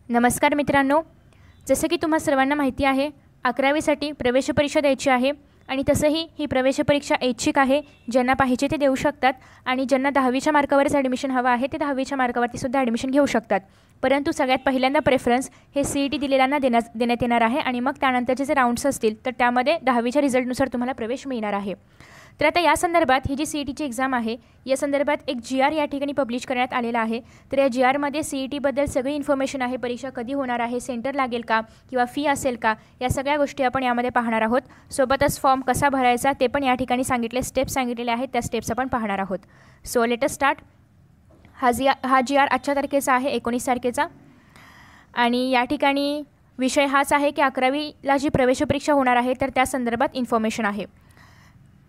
नमस्कार मित्रांनो, जसं की तुम्हा सर्वांना माहिती आहे 11वीसाठी प्रवेश परीक्षा द्यायची आहे आणि तसंही ही प्रवेश परीक्षा ऐच्छिक आहे. ज्यांना पाहिजे ते देऊ शकतात आणि ज्यांना 10वीच्या मार्कावरच ॲडमिशन हवं आहे ते 10वीच्या मार्कावरती सुद्धा ॲडमिशन घेऊ शकतात. परंतु सगळ्यात पहिल्यांदा प्रेफरन्स हे CET दिलेल्यांना देण्यात येणार आहे आणि मग त्यानंतरचे जे राऊंड्स असतील तर त्यामध्ये 10वीच्या रिझल्टनुसार तुम्हाला प्रवेश मिळणार आहे. तर आता या संदर्भात ही जी CETची एक्झाम आहे या संदर्भात एक GR या ठिकाणी पब्लिश करण्यात आलेला आहे. तर या GRमध्ये CETबद्दल सगळी इन्फॉर्मेशन आहे. परीक्षा कधी होणार आहे, सेंटर लागेल का किंवा फी असेल का, या सगळ्या गोष्टी आपण यामध्ये पाहणार आहोत. सोबतच फॉर्म कसा भरायचा ते पण या ठिकाणी स्टेप्स सांगितलेले आहेत, त्या स्टेप्स आपण पाहणार आहोत. So let us start. हा GR आजच्या तारखेचा आहे 19 तारखेचा आणि या ठिकाणी विषय हाच आहे की 11वीला जी प्रवेश परीक्षा होणार आहे तर त्या संदर्भात इन्फॉर्मेशन आहे.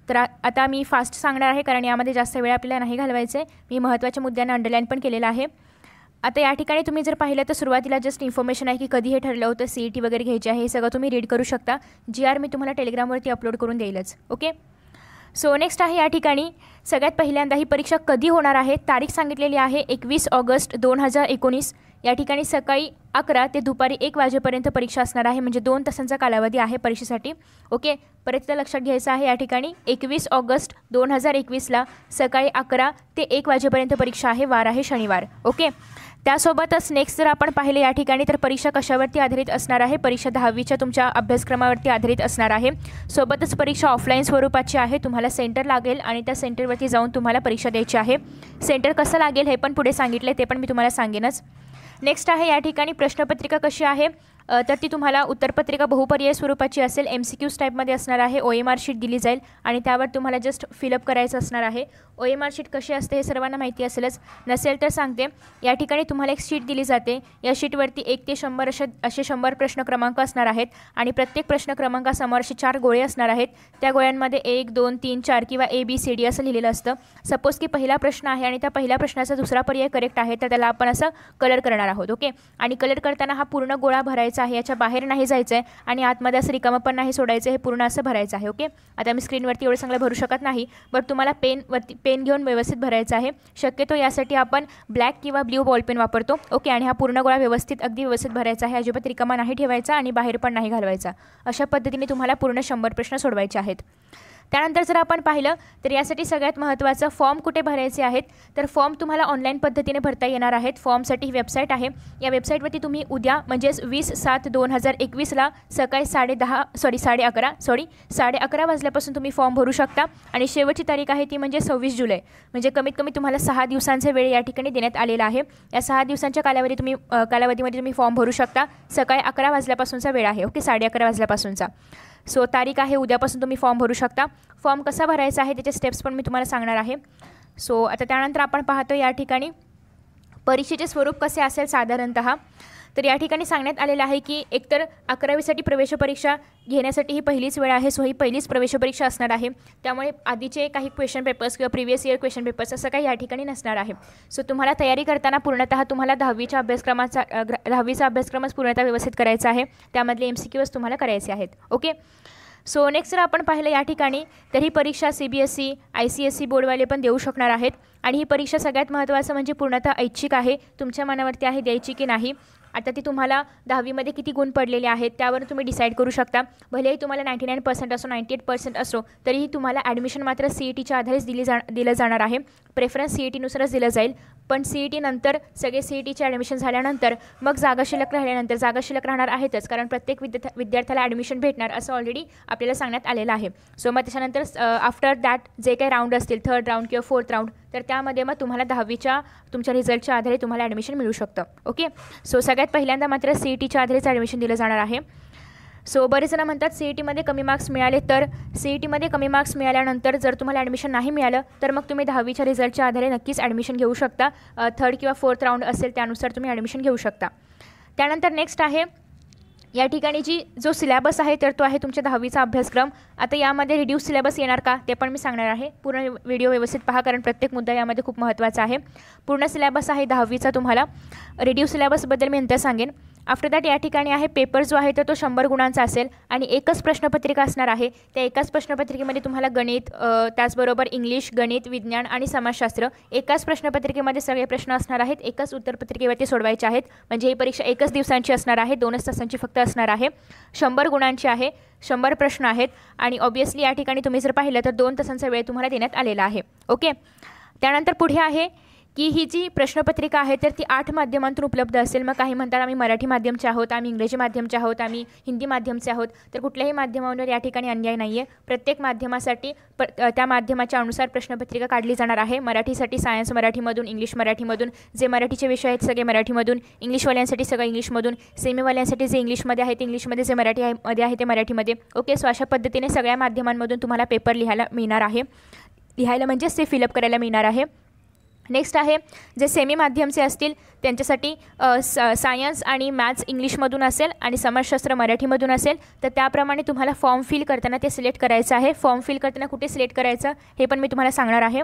तर आता मी फास्ट सांगणार आहे कारण यामध्ये जास्त वेळ आपल्याला नाही घालवायचे. मी महत्त्वाच्या मुद्द्यांना अंडरलाईन पण केलेलं आहे. आता या ठिकाणी तुम्ही जर पाहिलं तर सुरुवातीला जस्ट इन्फॉर्मेशन आहे की कधी हे ठरलं होतं CET वगैरे घ्यायची आहे, हे सगळं तुम्ही रीड करू शकता. GR मी तुम्हाला टेलिग्रामवरती अपलोड करून देईलच. ओके. सो नेक्स्ट आहे या ठिकाणी सगळ्यात पहिल्यांदा ही परीक्षा कधी होणार आहे, तारीख सांगितलेली आहे 21 ऑगस्ट 2019. या ठिकाणी सकाळी 11 ते दुपारी 1 वाजेपर्यंत परीक्षा असणार आहे, म्हणजे 2 तासांचा कालावधी आहे परीक्षेसाठी. ओके. परत इथं लक्षात घ्यायचं आहे या ठिकाणी 21 ऑगस्ट 2021ला सकाळी 11 ते 1 वाजेपर्यंत परीक्षा आहे, वार आहे शनिवार. ओके. त्यासोबतच नेक्स्ट जर आपण पाहिले या ठिकाणी तर परीक्षा कशावरती आधारित असणार आहे, परीक्षा 10वीच्या तुमच्या अभ्यासक्रमावरती आधारित असणार आहे. सोबतच परीक्षा ऑफलाईन स्वरूपाची आहे. तुम्हाला सेंटर लागेल आणि त्या सेंटरवरती जाऊन तुम्हाला परीक्षा द्यायची आहे. सेंटर कसं लागेल हे पण पुढे सांगितले, ते पण मी तुम्हाला सांगेनच. नेक्स्ट आहे या ठिकाणी प्रश्नपत्रिका कशी आहे, तर ती तुम्हाला उत्तरपत्रिका बहुपर्यायी स्वरूपाची असेल, MCQs टाईपमध्ये असणार आहे. OMR शीट दिली जाईल आणि त्यावर तुम्हाला जस्ट फिलअप करायचं असणार आहे. OMR शीट कशी असते हे सर्वांना माहिती असेलच, नसेल तर सांगते. या ठिकाणी तुम्हाला एक शीट दिली जाते. या शीटवरती 1 ते 100 असे 100 प्रश्न क्रमांक असणार आहेत आणि प्रत्येक प्रश्न क्रमांकासमोर असे 4 गोळे असणार आहेत. त्या गोळ्यांमध्ये 1, 2, 3, 4 किंवा ABCD असं लिहिलेलं असतं. सपोज की पहिला प्रश्न आहे आणि त्या पहिल्या प्रश्नाचा दुसरा पर्याय करेक्ट आहे तर त्याला आपण असं कलर करणार आहोत. ओके. आणि कलर करताना हा पूर्ण गोळा भरायचा आहे, याच्या बाहेर नाही जायचं आहे आणि आतमध्ये असं रिकामं पण नाही सोडायचं, हे पूर्ण असं भरायचं आहे. ओके. आता मी स्क्रीनवरती एवढं चांगलं भरू शकत नाही, बट तुम्हाला पेन घेऊन व्यवस्थित भरायचं आहे. शक्यतो यासाठी आपण ब्लॅक किंवा ब्ल्यू बॉल पेन वापरतो. ओके. आणि हा पूर्ण गोळा अगदी व्यवस्थित भरायचा आहे, अजिबात रिकामा नाही ठेवायचा आणि बाहेर पण नाही घालवायचा. अशा पद्धतीने तुम्हाला पूर्ण 100 प्रश्न सोडवायचे आहेत. त्यानंतर जर आपण पाहिलं तर यासाठी सगळ्यात महत्त्वाचं फॉर्म कुठे भरायचे आहेत, तर फॉर्म तुम्हाला ऑनलाईन पद्धतीने भरता येणार आहेत. फॉर्मसाठी ही वेबसाईट आहे. या वेबसाईटवरती तुम्ही उद्या म्हणजेच 20/7/2021ला सकाळी 11:30 वाजल्यापासून तुम्ही फॉर्म भरू शकता आणि शेवटची तारीख आहे ती म्हणजे 26 जुलै. म्हणजे कमीत कमी तुम्हाला 6 दिवसांचा वेळ या ठिकाणी देण्यात आलेला आहे. या 6 दिवसांच्या कालावधीमध्ये तुम्ही फॉर्म भरू शकता. सकाळी 11 वाजल्यापासूनचा वेळ आहे. ओके. 11:30 वाजल्यापासूनचा. सो तारीख आहे उद्यापासून तुम्ही फॉर्म भरू शकता. फॉर्म कसा भरायचा आहे त्याचे स्टेप्स पण मी तुम्हाला सांगणार आहे. सो आता त्यानंतर आपण पाहतो या ठिकाणी परीक्षेचे स्वरूप कसे असेल साधारणतः. तर या ठिकाणी सांगण्यात आलेलं आहे की एकतर 11वीसाठी प्रवेश परीक्षा घेण्यासाठी ही पहिलीच वेळ आहे. सो ही पहिलीच प्रवेश परीक्षा असणार आहे. त्यामुळे आधीचे काही क्वेश्चन पेपर्स किंवा प्रिव्हियस इयर क्वेश्चन पेपर्स असं काही या ठिकाणी नसणार आहे. सो तुम्हाला तयारी करताना पूर्णतः तुम्हाला 10वीचा अभ्यासक्रमच पूर्णतः व्यवस्थित करायचा आहे. त्यामधले MCQs तुम्हाला करायचे आहेत. ओके. सो नेक्स्ट जर आपण पाहिलं या ठिकाणी तर ही परीक्षा CBSE ICSE बोर्डवाले पण देऊ शकणार आहेत आणि ही परीक्षा सगळ्यात महत्त्वाचं म्हणजे पूर्णतः ऐच्छिक आहे. तुमच्या मनावरती आहे द्यायची की नाही. आता ती तुम्हाला 10वीमध्ये किती गुण पडलेले आहेत त्यावर तुम्ही डिसाईड करू शकता. भलेही तुम्हाला 99% असो 98% असो तरीही तुम्हाला ॲडमिशन मात्र CETच्या आधारेच दिलं जाणार आहे. प्रेफरन्स CETनुसारच दिलं जाईल. पण CET नंतर सगळे CETचे ॲडमिशन झाल्यानंतर मग जागा शिल्लक राहणार आहेतच, कारण प्रत्येक विद्यार्थ्याला ॲडमिशन भेटणार असं ऑलरेडी आपल्याला सांगण्यात आलेलं आहे. सो मग त्याच्यानंतर आफ्टर दॅट जे काही राऊंड असतील 3rd राऊंड किंवा 4th राऊंड तर त्यामध्ये मग तुम्हाला 10वीच्या तुमच्या रिझल्टच्या आधारे तुम्हाला ॲडमिशन मिळू शकतं. ओके. सो सगळ्यात पहिल्यांदा मात्र CETच्या आधारेच ॲडमिशन दिलं जाणार आहे. सो बरेच जण म्हणतात CETमध्ये कमी मार्क्स मिळाले तर CETमध्ये कमी मार्क्स मिळाल्यानंतर जर तुम्हाला ॲडमिशन नाही मिळालं तर मग तुम्ही 10वीच्या रिझल्टच्या आधारे नक्कीच ॲडमिशन घेऊ शकता. 3rd किंवा 4th राऊंड असेल त्यानुसार तुम्ही ॲडमिशन घेऊ शकता. त्यानंतर नेक्स्ट आहे या ठिकाणी जो सिलेबस आहे तर तो आहे तुमच्या 10वीचा अभ्यासक्रम. आता यामध्ये रिड्यूस सिलेबस येणार का ते पण मी सांगणार आहे. पूर्ण व्हिडिओ व्यवस्थित पहा कारण प्रत्येक मुद्दा यामध्ये खूप महत्त्वाचा आहे. पूर्ण सिलेबस आहे 10वीचा. तुम्हाला रिड्यूस सिलेबसबद्दल मी नंतर सांगेन. आफ्टर दॅट या ठिकाणी आहे पेपर जो आहे तर तो 100 गुणांचा असेल आणि एकच प्रश्नपत्रिका असणार आहे. त्या एकाच प्रश्नपत्रिकेमध्ये तुम्हाला गणित, त्याचबरोबर इंग्लिश, गणित, विज्ञान आणि समाजशास्त्र एकाच प्रश्नपत्रिकेमध्ये सगळे प्रश्न असणार आहेत. एकाच उत्तरपत्रिकेवरती सोडवायचे आहेत. म्हणजे ही परीक्षा एकच दिवसांची असणार आहे, 2च तासांची फक्त असणार आहे. 100 गुणांची आहे, 100 प्रश्न आहेत आणि ऑब्वियसली या ठिकाणी तुम्ही जर पाहिलं तर 2 तासांचा वेळ तुम्हाला देण्यात आलेला आहे. ओके. त्यानंतर पुढे आहे की ही जी प्रश्नपत्रिका आहे तर ती 8 माध्यमांतून उपलब्ध असेल. मग काही म्हणतात आम्ही मराठी माध्यमचे आहोत, आम्ही इंग्रजी माध्यमचे आहोत, आम्ही हिंदी माध्यमचे आहोत. तर कुठल्याही माध्यमावर या ठिकाणी अन्याय नाही आहे. प्रत्येक माध्यमासाठी त्या माध्यमाच्या अनुसार प्रश्नपत्रिका काढली जाणार आहे. मराठीसाठी सायन्स मराठीमधून, इंग्लिश मराठीमधून, जे मराठीचे विषय आहेत सगळे मराठीमधून, इंग्लिशवाल्यांसाठी सगळं इंग्लिशमधून, सेमीवाल्यांसाठी जे इंग्लिशमध्ये आहे ते इंग्लिशमध्ये, जे मराठीमध्ये आहे ते मराठीमध्ये. ओके. सो अशा पद्धतीने सगळ्या माध्यमांमधून तुम्हाला पेपर लिहायला मिळणार आहे. लिहायला म्हणजेच ते फिलअप करायला मिळणार आहे. नेक्स्ट आहे जे सेमी माध्यमचे असतील त्यांच्यासाठी सायन्स आणि मॅथ्स इंग्लिशमधून असेल आणि समाजशास्त्र मराठीमधून असेल. तर त्याप्रमाणे तुम्हाला फॉर्म फिल करताना ते सिलेक्ट करायचं आहे. फॉर्म फिल करताना कुठे सिलेक्ट करायचं हे पण मी तुम्हाला सांगणार आहे.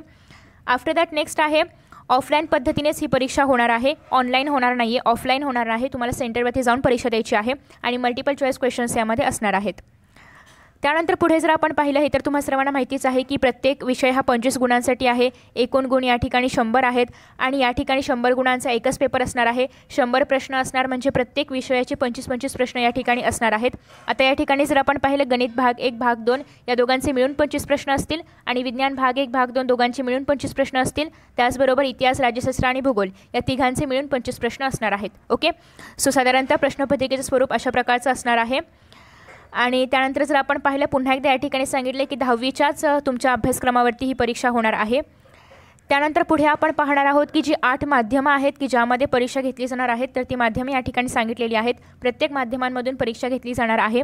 आफ्टर दॅट नेक्स्ट आहे ऑफलाईन पद्धतीनेच ही परीक्षा होणार आहे. ऑनलाईन होणार नाही आहे, ऑफलाईन होणार आहे. तुम्हाला सेंटरवरती जाऊन परीक्षा द्यायची आहे आणि मल्टिपल चॉईस क्वेश्चन्स यामध्ये असणार आहेत. त्यानंतर पुढे जर आपण पाहिलं हे तर तुम्हाला सर्वांना माहितीच आहे की प्रत्येक विषय हा 25 गुणांसाठी आहे. एकूण गुण या ठिकाणी 100 आहेत आणि या ठिकाणी 100 गुणांचा एकच पेपर असणार आहे. 100 प्रश्न असणार म्हणजे प्रत्येक विषयाचे 25-25 प्रश्न या ठिकाणी असणार आहेत. आता या ठिकाणी जर आपण पाहिलं गणित भाग 1 भाग 2 या दोघांचे मिळून 25 प्रश्न असतील आणि विज्ञान भाग 1 भाग 2 दोघांचे मिळून 25 प्रश्न असतील. त्याचबरोबर इतिहास, राज्यशास्त्र आणि भूगोल या तिघांचे मिळून 25 प्रश्न असणार आहेत. ओके. सो साधारणतः प्रश्नपत्रिकेचं स्वरूप अशा प्रकारचं असणार आहे. आणि त्यानंतर जर आपण पाहिलं पुन्हा एकदा या ठिकाणी सांगितले की 10वीच्याच तुमच्या अभ्यासक्रमावरती ही परीक्षा होणार आहे. त्यानंतर पुढे आपण पाहणार आहोत की जी 8 माध्यमं आहेत की ज्यामध्ये परीक्षा घेतली जाणार आहेत तर ती माध्यमे या ठिकाणी सांगितलेली आहेत. प्रत्येक माध्यमांमधून परीक्षा घेतली जाणार आहे.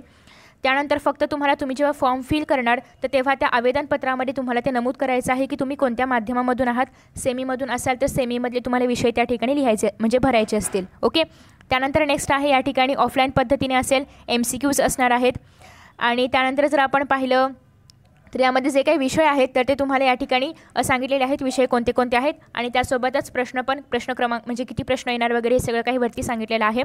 त्यानंतर फक्त तुम्ही जेव्हा फॉर्म फिल करणार तर तेव्हा त्या आवेदनपत्रामध्ये तुम्हाला ते नमूद करायचं आहे की तुम्ही कोणत्या माध्यमामधून आहात. सेमीमधून असाल तर सेमीमधले तुम्हाला विषय त्या ठिकाणी लिहायचे म्हणजे भरायचे असतील. ओके. त्यानंतर नेक्स्ट आहे या ठिकाणी ऑफलाईन पद्धतीने असेल, MCQs असणार आहेत. आणि त्यानंतर जर आपण पाहिलं तर यामध्ये जे काही विषय आहेत तर ते तुम्हाला या ठिकाणी सांगितलेले आहेत विषय कोणते कोणते आहेत आणि त्यासोबतच प्रश्न क्रमांक म्हणजे किती प्रश्न येणार वगैरे हे सगळं काही वरती सांगितलेलं आहे.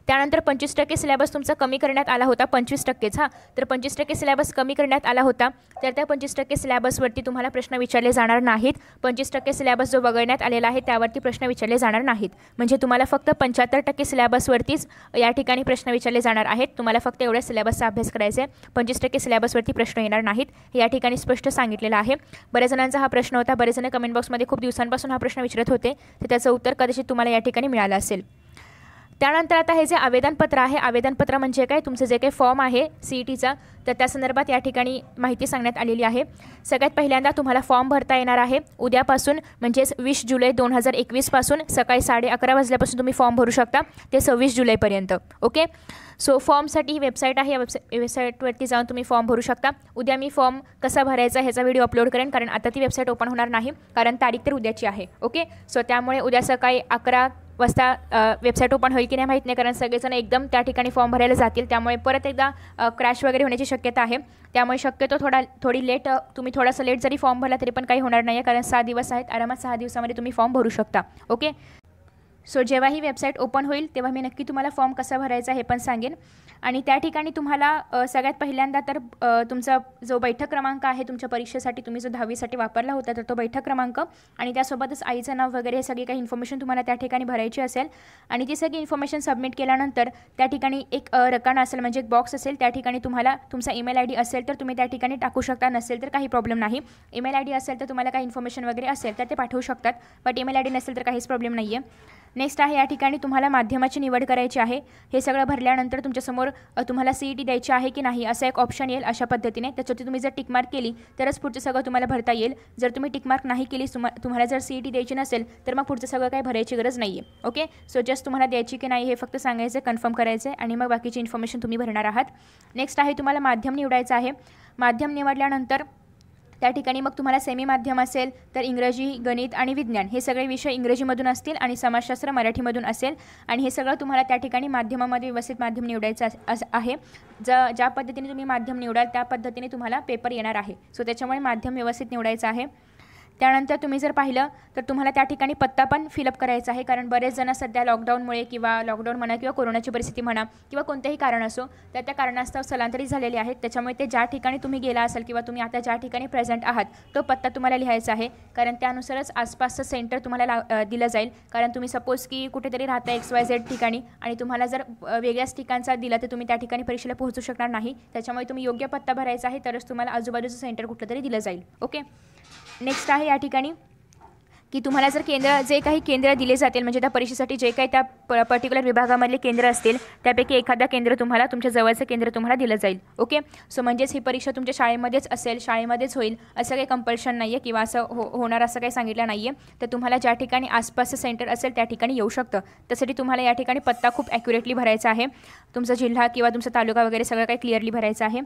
त्यानंतर 25% सिलेबस तुमचा कमी करण्यात आला होता. 25%च तर 25% सिलेबस कमी करण्यात आला होता. तर त्या 25% सिलेबसवरती तुम्हाला प्रश्न विचारले जाणार नाहीत. 25% सिलेबस जो वगळण्यात आलेला आहे त्यावरती प्रश्न विचारले जाणार नाहीत. म्हणजे तुम्हाला फक्त 75% सिलेबसवरतीच या ठिकाणी प्रश्न विचारले जाणार आहेत. तुम्हाला फक्त एवढ्या सिलेबसचा अभ्यास करायचा आहे. 25% सिलेबसवरती प्रश्न येणार नाहीत हे या ठिकाणी स्पष्ट सांगितलेलं आहे. बऱ्याच जणांचा हा प्रश्न होता. बरेच जण कमेंट बॉक्समध्ये खूप दिवसांपासून हा प्रश्न विचारत होते. तर त्याचं उत्तर कदाचित तुम्हाला या ठिकाणी मिळालं असेल. त्यानंतर आता हे जे आवेदनपत्र आहे, आवेदनपत्र म्हणजे काय, तुमचं जे काही फॉर्म आहे CETचा तर त्या संदर्भात या ठिकाणी माहिती सांगण्यात आलेली आहे. सगळ्यात पहिल्यांदा तुम्हाला फॉर्म भरता येणार आहे उद्यापासून म्हणजेच 20 जुलै 2021 पासून सकाळी 11:30 वाजल्यापासून तुम्ही फॉर्म भरू शकता ते 26 जुलैपर्यंत. ओके. सो फॉर्मसाठी ही वेबसाईट आहे. या वेबसाईटवरती जाऊन तुम्ही फॉर्म भरू शकता. उद्या मी फॉर्म कसा भरायचा ह्याचा व्हिडिओ अपलोड करेन कारण आता ती वेबसाईट ओपन होणार नाही कारण तारीख तर उद्याची आहे. ओके. सो त्यामुळे उद्या सकाळी 11 वाजता वेबसाईट ओपन होईल की नाही माहीत नाही कारण सगळेजण एकदम त्या ठिकाणी फॉर्म भरायला जातील. त्यामुळे परत एकदा क्रॅश वगैरे होण्याची शक्यता आहे. त्यामुळे शक्यतो थोडी लेट तुम्ही थोडासा लेट जरी फॉर्म भरला तरी पण काही होणार नाही आहे कारण 6 दिवस आहेत. आरामात 6 दिवसामध्ये तुम्ही फॉर्म भरू शकता. ओके. सो जेव्हा ही वेबसाईट ओपन होईल तेव्हा मी नक्की तुम्हाला फॉर्म कसा भरायचा हे पण सांगेन. आणि त्या ठिकाणी तुम्हाला सगळ्यात पहिल्यांदा तर तुमचा जो बैठक क्रमांक आहे तुमच्या परीक्षेसाठी तुम्ही जो 10वीसाठी वापरला होता तर तो बैठक क्रमांक आणि त्यासोबतच आईचं नाव वगैरे हे सगळी काही इन्फॉर्मेशन तुम्हाला त्या ठिकाणी भरायची असेल. आणि ती सगळी इन्फॉर्मेशन सबमिट केल्यानंतर त्या ठिकाणी एक रकाना असेल म्हणजे एक बॉक्स असेल. त्या ठिकाणी तुम्हाला तुमचा ईमेल ID असेल तर तुम्ही त्या ठिकाणी टाकू शकता. नसेल तर काही प्रॉब्लेम नाही. ईमेल ID असेल तर तुम्हाला काही इन्फॉर्मेशन वगैरे असेल तर ते पाठवू शकतात. बट ईमेल ID नसेल तर काहीच प्रॉब्लेम नाही आहे. नेक्स्ट आहे या ठिकाणी तुम्हाला माध्यमाची निवड करायची आहे. हे सगळं भरल्यानंतर तुमच्यासमोर तुम्हाला CET द्यायची आहे की नाही असा एक ऑप्शन येईल. अशा पद्धतीने त्याच्यावरती तुम्ही जर टिकमार्क केली तरच पुढचं सगळं तुम्हाला भरता येईल. जर तुम्ही टिकमार्क नाही केली तुम्हाला जर CET द्यायची नसेल तर मग पुढचं सगळं काही भरायची गरज नाही आहे. ओके. सो जस्ट तुम्हाला द्यायची की नाही हे फक्त सांगायचं, कन्फर्म करायचं आणि मग बाकीची इन्फॉर्मेशन तुम्ही भरणार आहात. नेक्स्ट आहे तुम्हाला माध्यम निवडायचं आहे. माध्यम निवडल्यानंतर त्या ठिकाणी मग तुम्हाला सेमी माध्यम असेल तर इंग्रजी, गणित आणि विज्ञान हे सगळे विषय इंग्रजीमधून असतील आणि समाजशास्त्र मराठीमधून असेल. आणि हे सगळं तुम्हाला त्या ठिकाणी माध्यमामध्ये व्यवस्थित माध्यम निवडायचं आहे. ज्या पद्धतीने तुम्ही माध्यम निवडाल त्या पद्धतीने तुम्हाला पेपर येणार आहे. सो त्याच्यामुळे माध्यम व्यवस्थित निवडायचं आहे. त्यानंतर तुम्ही जर पाहिलं तर तुम्हाला त्या ठिकाणी पत्ता पण फिलअप करायचा आहे, कारण बरेच जण सध्या लॉकडाऊनमुळे किंवा लॉकडाऊन म्हणा किंवा कोरोनाची परिस्थिती म्हणा किंवा कोणतेही कारण असो तर त्या कारणास्तव स्थलांतरित झालेले आहेत. त्याच्यामुळे ते ज्या ठिकाणी तुम्ही गेला असाल किंवा तुम्ही आता ज्या ठिकाणी प्रेझेंट आहात तो पत्ता तुम्हाला लिहायचा आहे, कारण त्यानुसारच आसपासचं सेंटर तुम्हाला दिलं जाईल. कारण तुम्ही सपोज की कुठेतरी राहता XYZ ठिकाणी आणि तुम्हाला जर वेगळ्याच ठिकाणचा दिला तर तुम्ही त्या ठिकाणी परीक्षेला पोहोचू शकणार नाही. त्याच्यामुळे तुम्ही योग्य पत्ता भरायचा आहे, तरच तुम्हाला आजूबाजूचं सेंटर कुठलं तरी दिलं जाईल. ओके. नेक्स्ट आहे या ठिकाणी की तुम्हाला जर जे काही केंद्र दिले जातील म्हणजे त्या परीक्षेसाठी जे काही त्या पर्टिक्युलर विभागामधले केंद्र असतील त्यापैकी एखादा केंद्र तुम्हाला तुमच्या जवळचं केंद्र तुम्हाला दिलं जाईल. ओके. सो म्हणजेच ही परीक्षा तुमच्या शाळेमध्येच असेल, शाळेमध्येच होईल असं काही कंपल्शन नाही आहे किंवा असं होणार असं काही सांगितलं नाही आहे. तर तुम्हाला ज्या ठिकाणी आसपासचं सेंटर असेल त्या ठिकाणी येऊ शकतं. त्यासाठी तुम्हाला या ठिकाणी पत्ता खूप ॲक्युरेटली भरायचा आहे. तुमचा जिल्हा किंवा तुमचा तालुका वगैरे सगळं काही क्लिअरली भरायचं आहे.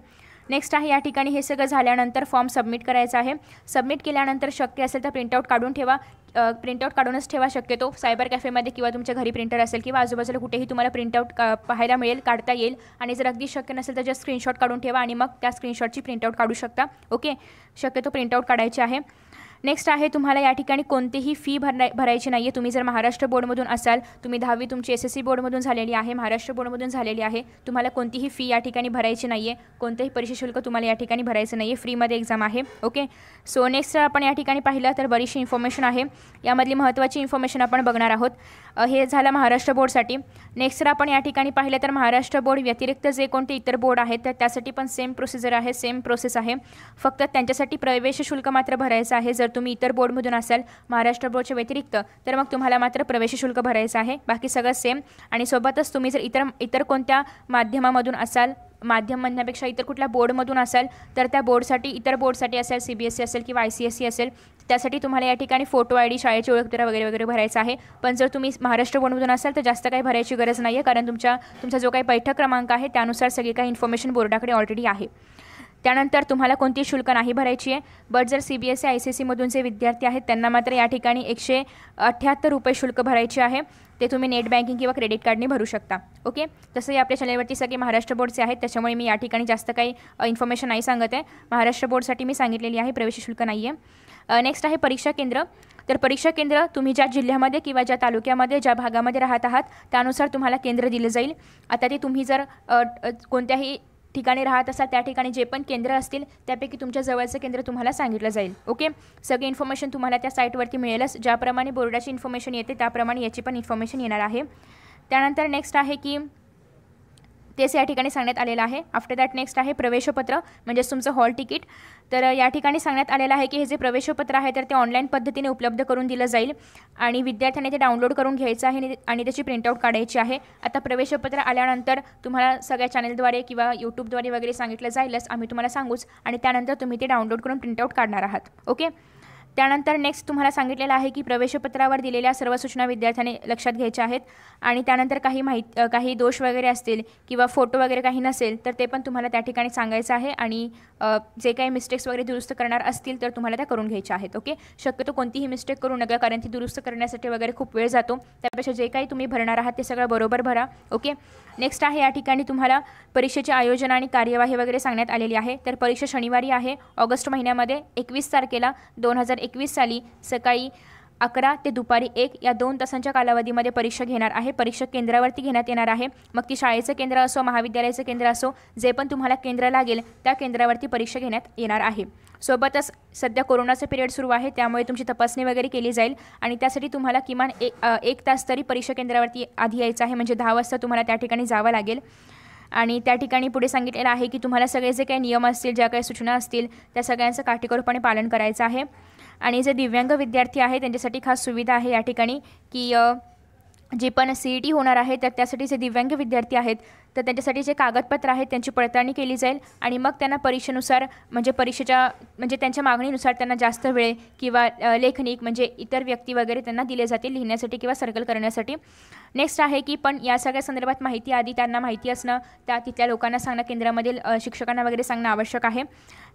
नेक्स्ट आहे या ठिकाणी हे सगळं झाल्यानंतर फॉर्म सबमिट करायचा आहे. सबमिट केल्यानंतर शक्य असेल तर प्रिंटआउट काढून ठेवा. प्रिंटआउट काढूनच ठेवा शक्यतो. सायबर कॅफेमध्ये किंवा तुमच्या घरी प्रिंटर असेल किंवा आजूबाजूला कुठेही तुम्हाला प्रिंटआउट पाहायला मिळेल, काढता येईल. आणि जर अगदी शक्य नसेल तर जस्ट स्क्रीनशॉट काढून ठेवा आणि मग त्या स्क्रीनशॉटची प्रिंटआउट काढू शकता. ओके. शक्यतो प्रिंटआउट काढायची आहे. नेक्स्ट आहे तुम्हाला या ठिकाणी कोणतीही फी भरायची नाही आहे. तुम्ही जर महाराष्ट्र बोर्डमधून असाल, तुम्ही 10वी तुमची SSC बोर्डमधून झालेली आहे, महाराष्ट्र बोर्डमधून झालेली आहे, तुम्हाला कोणतीही फी या ठिकाणी भरायची नाही आहे. कोणतेही परीक्षा शुल्क तुम्हाला या ठिकाणी भरायचं नाही आहे. फ्रीमध्ये एक्झाम आहे. ओके. सो नेक्स्ट आपण या ठिकाणी पाहिलं तर बरीचशी इन्फॉर्मेशन आहे. यामधली महत्त्वाची इन्फॉर्मेशन आपण बघणार आहोत. हे झालं महाराष्ट्र बोर्डसाठी. नेक्स्ट आपण या ठिकाणी पाहिलं तर महाराष्ट्र बोर्ड व्यतिरिक्त जे कोणते इतर बोर्ड आहेत तर त्यासाठी पण सेम प्रोसिजर आहे, सेम प्रोसेस आहे. फक्त त्यांच्यासाठी प्रवेश शुल्क मात्र भरायचं आहे. जर तुम्ही इतर बोर्डमधून असाल महाराष्ट्र बोर्डच्या व्यतिरिक्त तर मग तुम्हाला मात्र प्रवेश शुल्क भरायचं आहे. बाकी सगळं सेम. आणि सोबतच तुम्ही जर इतर कोणत्या माध्यमामधून असाल, माध्यम म्हणण्यापेक्षा इतर कुठल्या बोर्डमधून असाल तर त्या बोर्डसाठी, इतर बोर्डसाठी असेल, CBSE असेल किंवा ICSE असेल, त्यासाठी तुम्हाला या ठिकाणी फोटो ID, शाळेची ओळखपत्र वगैरे वगैरे भरायचं आहे. पण जर तुम्ही महाराष्ट्र बोर्डमधून असाल तर जास्त काही भरायची गरज नाही आहे, कारण तुमचा जो काही बैठक क्रमांक आहे त्यानुसार सगळी काही इन्फॉर्मेशन बोर्डाकडे ऑलरेडी आहे. त्यानंतर तुम्हाला कोणती शुल्क नाही भरायची आहे. बट जर CBSE ICSEमधून जे विद्यार्थी आहेत त्यांना मात्र या ठिकाणी 178 रुपये शुल्क भरायचे आहे. ते तुम्ही नेट बँकिंग किंवा क्रेडिट कार्डने भरू शकता. ओके. तसंही आपल्या चॅनलवरती सगळे महाराष्ट्र बोर्डचे आहेत, त्याच्यामुळे मी या ठिकाणी जास्त काही इन्फॉर्मेशन नाही सांगत आहे. महाराष्ट्र बोर्डसाठी मी सांगितलेली आहे, प्रवेश शुल्क नाही आहे. नेक्स्ट आहे परीक्षा केंद्र. तर परीक्षा केंद्र तुम्ही ज्या जिल्ह्यामध्ये किंवा ज्या तालुक्यामध्ये, ज्या भागामध्ये राहत आहात त्यानुसार तुम्हाला केंद्र दिलं जाईल. आता ते तुम्ही जर कोणत्याही ठिकाणी राहत असाल त्या ठिकाणी जे पण केंद्र असतील त्यापैकी तुमच्या जवळचं केंद्र तुम्हाला सांगितलं जाईल. ओके. सगळी इन्फॉर्मेशन तुम्हाला त्या साईटवरती मिळेलच. ज्याप्रमाणे बोर्डाची इन्फॉर्मेशन येते त्याप्रमाणे याची पण इन्फॉर्मेशन येणार आहे. त्यानंतर नेक्स्ट आहे की तेच या ठिकाणी सांगण्यात आलेलं आहे. आफ्टर दॅट नेक्स्ट आहे प्रवेशपत्र म्हणजेच तुमचं हॉल तिकीट. तर या ठिकाणी सांगण्यात आलेलं आहे की हे जे प्रवेशपत्र आहे तर ते ऑनलाईन पद्धतीने उपलब्ध करून दिलं जाईल आणि विद्यार्थ्यांनी ते डाउनलोड करून घ्यायचं आहे आणि त्याची प्रिंटआउट काढायची आहे. आता प्रवेशपत्र आल्यानंतर तुम्हाला सगळ्या चॅनलद्वारे किंवा यूट्यूबद्वारे वगैरे सांगितलं जाईलच, आम्ही तुम्हाला सांगूच. आणि त्यानंतर तुम्ही ते डाउनलोड करून प्रिंटआउट काढणार आहात. ओके. त्यानंतर नेक्स्ट तुम्हाला सांगितलेलं आहे की प्रवेशपत्रावर दिलेल्या सर्व सूचना विद्यार्थ्यांनी लक्षात घ्यायच्या आहेत. आणि त्यानंतर काही दोष वगैरे असतील किंवा फोटो वगैरे काही नसेल तर ते पण तुम्हाला त्या ठिकाणी सांगायचं आहे. आणि जे काही मिस्टेक्स वगैरे दुरुस्त करणार असतील तर तुम्हाला त्या करून घ्यायच्या आहेत. ओके. शक्यतो कोणतीही मिस्टेक करू नका, कारण ती दुरुस्त करण्यासाठी वगैरे खूप वेळ जातो. त्यापेक्षा जे काही तुम्ही भरणार आहात ते सगळं बरोबर भरा. ओके. नेक्स्ट आहे या ठिकाणी तुम्हाला परीक्षेचे आयोजन आणि कार्यवाही वगैरे सांगण्यात आलेली आहे. तर परीक्षा शनिवारी आहे, ऑगस्ट महिन्यामध्ये 21 तारखेला 2021 साली सकाळी 11 ते दुपारी 1 या 2 तासांच्या कालावधीमध्ये परीक्षा घेणार आहे. परीक्षा केंद्रावरती घेण्यात येणार आहे. मग ती शाळेचं केंद्र असो, महाविद्यालयाचं केंद्र असो, जे पण तुम्हाला केंद्र लागेल त्या केंद्रावरती परीक्षा घेण्यात येणार आहे. सोबतच सध्या कोरोनाचा पिरियड सुरू आहे त्यामुळे तुमची तपासणी वगैरे केली जाईल आणि त्यासाठी तुम्हाला किमान एक तास तरी परीक्षा केंद्रावरती आधी यायचं आहे. म्हणजे 10 वाजता तुम्हाला त्या ठिकाणी जावं लागेल. आणि त्या ठिकाणी पुढे सांगितलेलं आहे की तुम्हाला सगळे जे काही नियम असतील, ज्या काही सूचना असतील त्या सगळ्यांचं काटेकोरपणे पालन करायचं आहे. आणि जे दिव्यांग विद्यार्थी आहे त्यांच्यासाठी खास सुविधा आहे या ठिकाणी की जी पण CET होणार आहे तर त्यासाठी जे दिव्यांग विद्यार्थी आहेत तर त्यांच्यासाठी जे कागदपत्र आहेत त्यांची पडताळणी केली जाईल आणि मग त्यांना परीक्षेनुसार म्हणजे त्यांच्या मागणीनुसार त्यांना जास्त वेळ किंवा लेखनिक म्हणजे इतर व्यक्ती वगैरे त्यांना दिले जातील लिहिण्यासाठी किंवा सर्कल करण्यासाठी. नेक्स्ट आहे की पण या सगळ्या संदर्भात माहिती आधी त्यांना माहिती असणं, तिथल्या लोकांना सांगणं, केंद्रामधील शिक्षकांना वगैरे सांगणं आवश्यक आहे.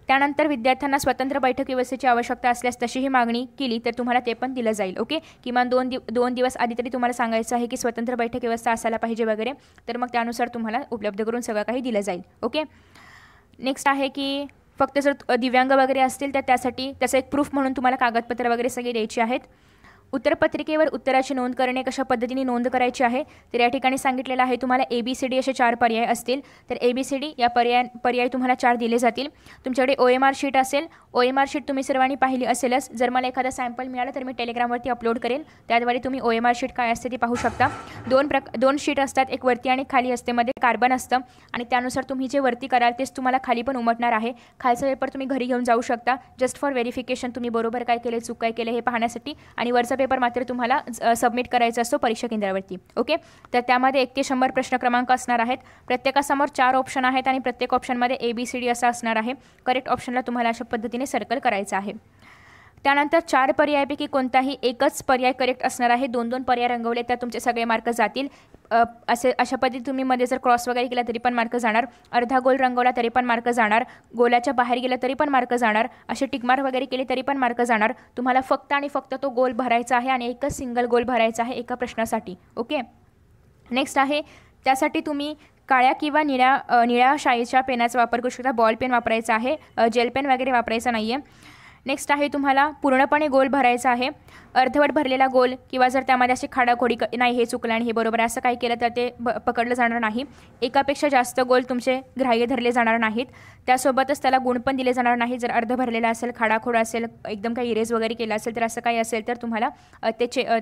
त्यानंतर विद्यार्थ्यांना स्वतंत्र बैठक व्यवस्थेची आवश्यकता असल्यास तशीही मागणी केली तर तुम्हाला ते पण दिलं जाईल. ओके. किमान 2 दिवस आधी तरी तुम्हाला सांगायचं आहे की स्वतंत्र बैठक व्यवस्था असायला पाहिजे वगैरे, तर मग त्यानुसार तुम्हाला उपलब्ध करून सगळं काही दिलं जाईल. ओके. नेक्स्ट आहे की फक्त जर दिव्यांग वगैरे असतील तर त्यासाठी त्याचं एक प्रूफ म्हणून तुम्हाला कागदपत्र वगैरे सगळे द्यायची आहेत. उत्तरपत्रिकेवर उत्तराची नोंद करणे कशा पद्धतीने नोंद करायची आहे तर या ठिकाणी सांगितलेलं आहे तुम्हाला ABCD असे 4 पर्याय असतील. तर ABCD या पर्याय तुम्हाला 4 दिले जातील. तुमच्याकडे OMR शीट असेल. OMR शीट तुम्ही सर्वांनी पाहिली असेलच. जर मला एखादा सॅम्पल मिळाला तर मी टेलिग्रामवरती अपलोड करेल. त्याद्वारे तुम्ही OMR शीट काय असते ती पाहू शकता. दोन शीट असतात, एक वरती आणि खाली असते. मध्ये कार्बन असतं आणि त्यानुसार तुम्ही जे वरती कराल तेच तुम्हाला खाली पण उमटणार आहे. खालचा पेपर तुम्ही घरी घेऊन जाऊ शकता जस्ट फॉर व्हेरिफिकेशन, तुम्ही बरोबर काय केले चूक काय केले हे पाहण्यासाठी. आणि वरचा पेपर मात्र तुम्हाला सबमिट करायचा असतो परीक्षा केंद्रावरती. ओके, तर त्यामध्ये 1 ते 100 प्रश्न क्रमांक असणार आहेत. प्रत्येकासमोर 4 ऑप्शन आहेत आणि प्रत्येक ऑप्शनमध्ये ABCD असा असणार आहे. करेक्ट ऑप्शनला तुम्हाला अशा पद्धतीने सर्कल करायचं आहे. त्यानंतर 4 पर्यायापैकी कोणताही एकच पर्याय करेक्ट असणार आहे. 2-2 पर्याय रंगवले तर तुमचे सगळे मार्क जातील. अशा पद्धती तुम्ही मध्ये जर क्रॉस वगैरे केला तरी पण मार्क जाणार. अर्धा गोल रंगवला तरी पण मार्क जाणार. गोलाच्या बाहेर गेला तरी पण मार्क जाणार. असे टिकमार्क वगैरे केले तरी पण मार्क जाणार. तुम्हाला फक्त आणि फक्त तो गोल भरायचा आहे आणि एकच सिंगल गोल भरायचा आहे एका प्रश्नासाठी. ओके, नेक्स्ट आहे त्यासाठी तुम्ही काळ्या किंवा निळ्या शाईच्या पेनाचा वापर करू शकता. बॉल पेन वापरायचा आहे, जेल पेन वगैरे वापरायचा नाही आहे. नेक्स्ट आहे तुम्हाला पूर्णपणे गोल भरायचा आहे. अर्धवट भरलेला गोल किंवा जर त्यामध्ये अशी खाडाखोडी नाही हे चुकलं आणि हे बरोबर असं काही केलं तर ते पकडलं जाणार नाही. एकापेक्षा जास्त गोल तुमचे ग्राह्य धरले जाणार नाहीत. त्यासोबतच त्याला गुण पण दिले जाणार नाही. जर अर्ध भरलेला असेल, खाडाखोड असेल, एकदम काही इरेज वगैरे केलं असेल तर असं काही असेल तर तुम्हाला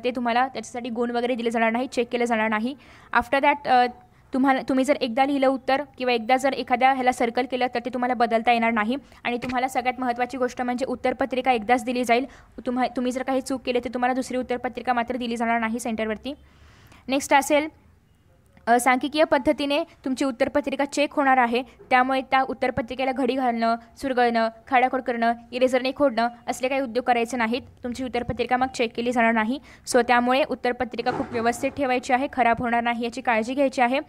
तुम्हाला त्याच्यासाठी गुण वगैरे दिले जाणार नाही, चेक केलं जाणार नाही. आफ्टर दॅट तुम्ही जर एकदा लिहिलं उत्तर किंवा एकदा जर एखाद्या ह्याला सर्कल केलं तर ते तुम्हाला बदलता येणार नाही. आणि तुम्हाला सगळ्यात महत्त्वाची गोष्ट म्हणजे उत्तरपत्रिका एकदाच दिली जाईल. तुम्ही जर काही चूक केली तर तुम्हाला दुसरी उत्तरपत्रिका मात्र दिली जाणार नाही सेंटरवरती. नेक्स्ट असेल सांख्यिकीय पद्धतीने तुमची उत्तरपत्रिका चेक होणार आहे. त्यामुळे त्या उत्तरपत्रिकेला घडी घालणं, चुरगळणं, खाडाखोड करणं, इरेझरने खोडणं असले काही उद्योग करायचे नाहीत. तुमची उत्तरपत्रिका मग चेक केली जाणार नाही. सो त्यामुळे उत्तरपत्रिका खूप व्यवस्थित ठेवायची आहे, खराब होणार नाही याची काळजी घ्यायची आहे.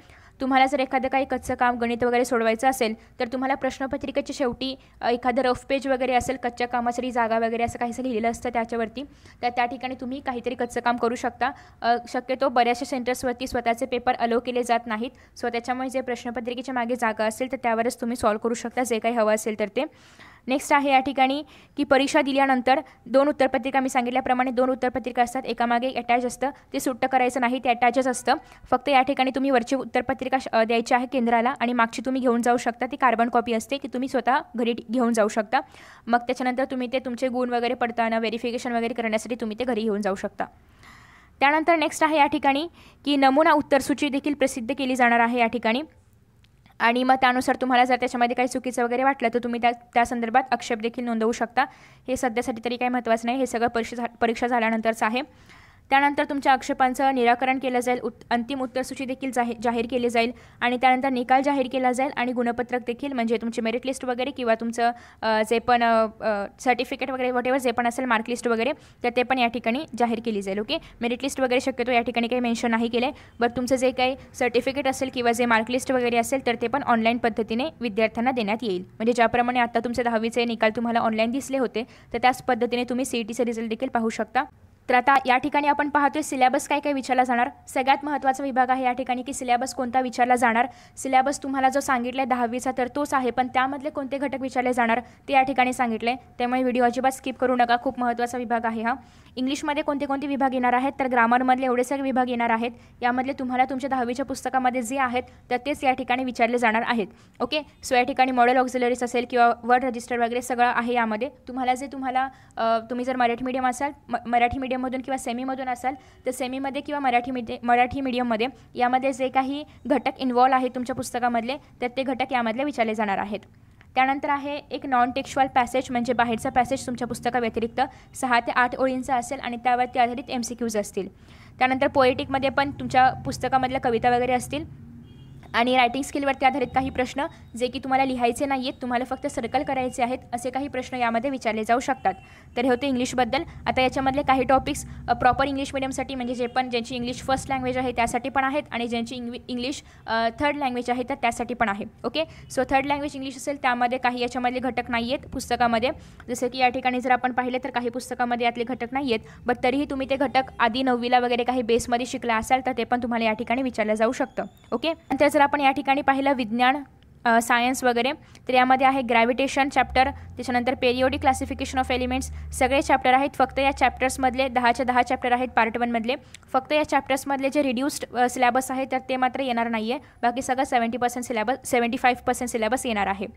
तुम्हाला जर एखादं काही कच्चं काम गणित वगैरे सोडवायचं असेल तर तुम्हाला प्रश्नपत्रिकेच्या शेवटी एखादं रफ पेज वगैरे असेल, कच्च्या कामासाठी जागा वगैरे असं काहीसं लिहिलेलं असतं त्याच्यावरती, तर त्या ठिकाणी तुम्ही काहीतरी कच्चं काम करू शकता. शक्यतो बऱ्याचशा सेंटर्सवरती स्वतःचे पेपर अलो केले जात नाहीत. सो त्याच्यामुळे जे प्रश्नपत्रिकेच्या मागे जागा असेल तर त्यावरच तुम्ही सॉल्व करू शकता जे काही हवं असेल तर ते. नेक्स्ट आहे या ठिकाणी की परीक्षा दिल्यानंतर 2 उत्तरपत्रिका मी सांगितल्याप्रमाणे 2 उत्तरपत्रिका असतात. एकामागे अटॅच असतं, ते सुट्ट करायचं नाही, ते अटॅचच असतं. फक्त या ठिकाणी तुम्ही वरची उत्तरपत्रिका द्यायची आहे केंद्राला आणि मागची तुम्ही घेऊन जाऊ शकता. ती कार्बन कॉपी असते की तुम्ही स्वतः घरी घेऊन जाऊ शकता. मग त्याच्यानंतर तुम्ही ते तुमचे गुण वगैरे पडताना व्हेरिफिकेशन वगैरे करण्यासाठी तुम्ही ते घरी घेऊन जाऊ शकता. त्यानंतर नेक्स्ट आहे या ठिकाणी की नमुना उत्तरसूची देखील प्रसिद्ध केली जाणार आहे या ठिकाणी. आणि मग त्यानुसार तुम्हाला जर त्याच्यामध्ये काही चुकीचं वगैरे वाटलं तर तुम्ही त्या संदर्भात आक्षेप देखील नोंदवू शकता. हे सध्यासाठी तरी काही महत्त्वाचं नाही, हे सगळं परीक्षा झाल्यानंतरचं आहे. त्यानंतर तुमच्या आक्षेपांचं निराकरण केलं जाईल. अंतिम उत्तरसूची देखील जाहीर केली जाईल आणि त्यानंतर निकाल जाहीर केला जाईल आणि गुणपत्रक देखील म्हणजे तुमची मेरिट लिस्ट वगैरे किंवा तुमचं जे पण सर्टिफिकेट वगैरे वॉटेवर जे पण असेल मार्क लिस्ट वगैरे तर ते पण या ठिकाणी जाहीर केली जाईल. ओके, मेरिट लिस्ट वगैरे शक्यतो या ठिकाणी काही मेन्शन नाही केलं आहे. बट तुमचं जे काही सर्टिफिकेट असेल किंवा जे मार्क लिस्ट वगैरे असेल तर ते पण ऑनलाईन पद्धतीने विद्यार्थ्यांना देण्यात येईल. म्हणजे ज्याप्रमाणे आता तुमचे 10वीचे निकाल तुम्हाला ऑनलाईन दिसले होते तर त्याच पद्धतीने तुम्ही CETचे रिझल्ट देखील पाहू शकता. तर आता या ठिकाणी आपण पाहतोय सिलेबस काय काय विचारला जाणार. सगळ्यात महत्त्वाचा विभाग आहे या ठिकाणी की सिलेबस कोणता विचारला जाणार. सिलेबस तुम्हाला जो सांगितलाय 10वीचा तर तोच आहे, पण त्यामधले कोणते घटक विचारले जाणार ते या ठिकाणी सांगितले. त्यामुळे व्हिडिओ अजिबात स्किप करू नका, खूप महत्त्वाचा विभाग आहे हा. इंग्लिशमध्ये कोणते कोणते विभाग येणार आहेत तर ग्रामरमधले एवढे सगळे विभाग येणार आहेत. यामधले तुम्हाला तुमच्या 10वीच्या पुस्तकामध्ये जे आहेत तर तेच या ठिकाणी विचारले जाणार आहेत. ओके, सो या ठिकाणी मॉडेल ऑक्झिलरीज असेल किंवा वर्ड रजिस्टर वगैरे सगळं आहे यामध्ये. तुम्ही जर मराठी मीडियम असाल, मराठी मीडियममधून किंवा सेमीमधून असाल तर सेमीमध्ये किंवा मराठी मीडियममध्ये यामध्ये जे काही घटक इन्व्हॉल्व आहेत तुमच्या पुस्तकामधले तर ते घटक यामधले विचारले जाणार आहेत. त्यानंतर आहे एक नॉन टेक्स्च्युअल पॅसेज म्हणजे बाहेरचा पॅसेज तुमच्या पुस्तकाव्यतिरिक्त 6 ते 8 ओळींचा असेल आणि त्यावरती आधारित MCQs असतील. त्यानंतर पोएटिकमध्ये पण तुमच्या पुस्तकामधल्या कविता वगैरे असतील आणि रायटिंग स्किलवरती आधारित काही प्रश्न जे की तुम्हाला लिहायचे नाही आहेत, तुम्हाला फक्त सर्कल करायचे आहेत असे काही प्रश्न यामध्ये विचारले जाऊ शकतात. तर हे होते इंग्लिशबद्दल. आता याच्यामधले काही टॉपिक्स प्रॉपर इंग्लिश मिडियमसाठी म्हणजे ज्यांची इंग्लिश फर्स्ट लँग्वेज आहे त्यासाठी पण आहेत आणि ज्यांची इंग्लिश थर्ड लँग्वेज आहे तर त्यासाठी पण आहे. Okay, so third language English असेल त्यामध्ये काही याच्यामधले घटक नाही आहेत पुस्तकामध्ये. जसं की या ठिकाणी जर आपण पाहिले तर काही पुस्तकामध्ये यातले घटक नाही आहेत, बट तरीही तुम्ही ते घटक आधी 9वीला वगैरे काही बेसमध्ये शिकला असाल तर ते पण तुम्हाला या ठिकाणी विचारलं जाऊ शकतं. ओके, नंतर जर आपण या ठिकाणी पाहिलं विज्ञान सायन्स वगैरे. तर यामध्ये आहे ग्रॅव्हिटेशन चॅप्टर, त्याच्यानंतर पेरियोडिक क्लासिफिकेशन ऑफ एलिमेंट्स, सगळे चॅप्टर आहेत. फक्त या चॅप्टर्समधले 10च्या 10 चॅप्टर आहेत पार्ट 1मधले. फक्त या चॅप्टर्समधले जे रिड्यूस्ड सिलेबस आहे तर ते मात्र येणार नाही आहे. बाकी सगळं 75% सिलेबस येणार आहे.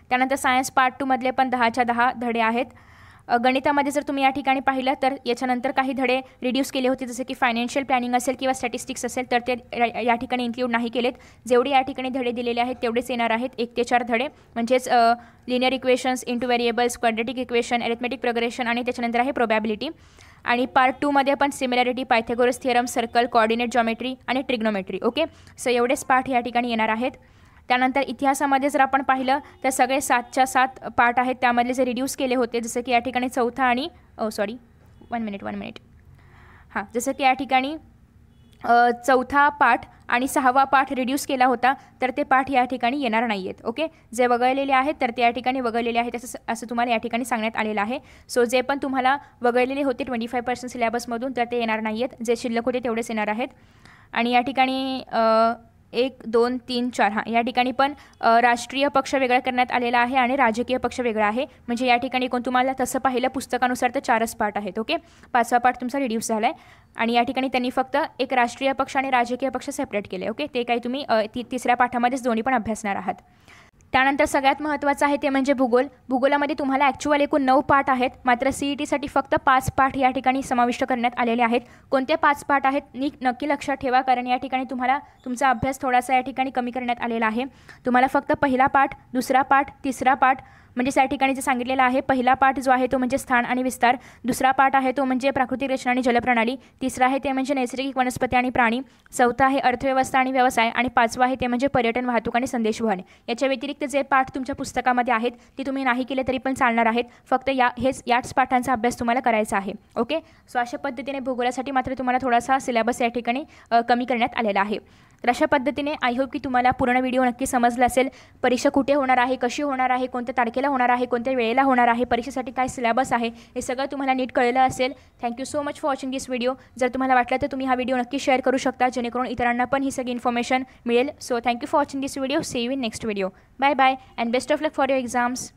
त्यानंतर सायन्स पार्ट 2मधले पण 10च्या 10 धडे आहेत. गणितामध्ये जर तुम्ही या ठिकाणी पाहिलं तर याच्यानंतर काही धडे रिड्यूस केले होते, जसे की फायनान्शियल प्लॅनिंग असेल किंवा स्टॅटिस्टिक्स असेल, तर ते या ठिकाणी इन्क्लूड नाही केलेत. जेवढे या ठिकाणी धडे दिलेले आहेत तेवढेच येणार आहेत, 1 ते 4 धडे. म्हणजेच linear equations, into variables, quadratic equation, arithmetic progression आणि त्याच्यानंतर आहे प्रोबॅबिलिटी. आणि पार्ट 2मध्ये पण similarity, Pythagoras theorem, circle, coordinate geometry आणि ट्रिग्नोमेट्री. ओके, सो एवढेच पार्ट या ठिकाणी येणार आहेत. त्यानंतर इतिहासामध्ये जर आपण पाहिलं तर सगळे 7च्या 7 पार्ट आहेत. त्यामधले जे रिड्यूस केले होते, जसं की या ठिकाणी चौथा आणि वन मिनिट जसं की या ठिकाणी चौथा पाठ आणि 6वा पाठ रिड्यूस केला होता, तर ते पाठ या ठिकाणी येणार नाही आहेत. ओके, जे वगळलेले आहेत तर ते या ठिकाणी वगळलेले आहेत असं तुम्हाला या ठिकाणी सांगण्यात आलेलं आहे. सो जे पण तुम्हाला वगळलेले होते 25% सिलेबसमधून तर ते येणार नाही आहेत. जे शिल्लक होते तेवढेच येणार आहेत. आणि या ठिकाणी 1, 2, 3, 4 या ठिकाणी पण राष्ट्रीय पक्ष वेगळा करण्यात आलेला आहे आणि राजकीय पक्ष वेगळा आहे. म्हणजे या ठिकाणी तुम्हाला तसं पाहिलं पुस्तकानुसार तर 4च पाठ आहेत. ओके, 5वा पाठ तुमचा रिड्यूस झाला आहे आणि या ठिकाणी त्यांनी फक्त एक राष्ट्रीय पक्ष आणि राजकीय पक्ष सेपरेट केले. ओके, ते काही तुम्ही तिसऱ्या पाठामध्येच दोन्ही पण अभ्यासणार आहात. त्यानंतर सगळ्यात महत्त्वाचं आहे ते म्हणजे भूगोल. भूगोलामध्ये तुम्हाला ॲक्च्युअल एकूण 9 पाठ आहेत, मात्र CETसाठी फक्त 5 पाठ या ठिकाणी समाविष्ट करण्यात आलेले आहेत. कोणते 5 पाठ आहेत नक्की लक्षात ठेवा, कारण या ठिकाणी तुम्हाला तुमचा अभ्यास थोडासा या ठिकाणी कमी करण्यात आलेला आहे. तुम्हाला फक्त पहिला पाठ, दुसरा पाठ, तिसरा पाठ म्हणजे या ठिकाणी जे सांगितलेलं आहे, पहिला पाठ जो आहे तो म्हणजे स्थान आणि विस्तार, दुसरा पाठ आहे तो म्हणजे प्राकृतिक रचना आणि जलप्रणाली, तिसरा आहे ते म्हणजे नैसर्गिक वनस्पती आणि प्राणी, चौथा आहे अर्थव्यवस्था आणि व्यवसाय आणि 5वा आहे ते म्हणजे पर्यटन, वाहतूक आणि संदेशवहन. याच्या व्यतिरिक्त जे पाठ तुमच्या पुस्तकामध्ये आहेत ते तुम्ही नाही केले तरी पण चालणार आहेत. फक्त याच पाठांचा अभ्यास तुम्हाला करायचा आहे. ओके, सो अशा पद्धतीने भूगोलासाठी मात्र तुम्हाला थोडासा सिलेबस या ठिकाणी कमी करण्यात आलेला आहे. तर अशा पद्धतीने आय होप की तुम्हाला पूर्ण व्हिडिओ नक्की समजला असेल. परीक्षा कुठे होणार आहे, कशी होणार आहे, कोणत्या तारखेला होणार आहे, कोणत्या वेळेला होणार आहे, परीक्षेसाठी काय सिलेबस आहे, हे सगळं तुम्हाला नीट कळलं असेल. Thank you so much for watching this video. जर तुम्हाला वाटलं तर तुम्ही हा व्हिडिओ नक्की शेअर करू शकता, जेणेकरून इतरांना पण ही सगळी इन्फॉर्मेशन मिळेल. So thank you for watching this video. See you in next video. Bye bye and best of luck for your exams.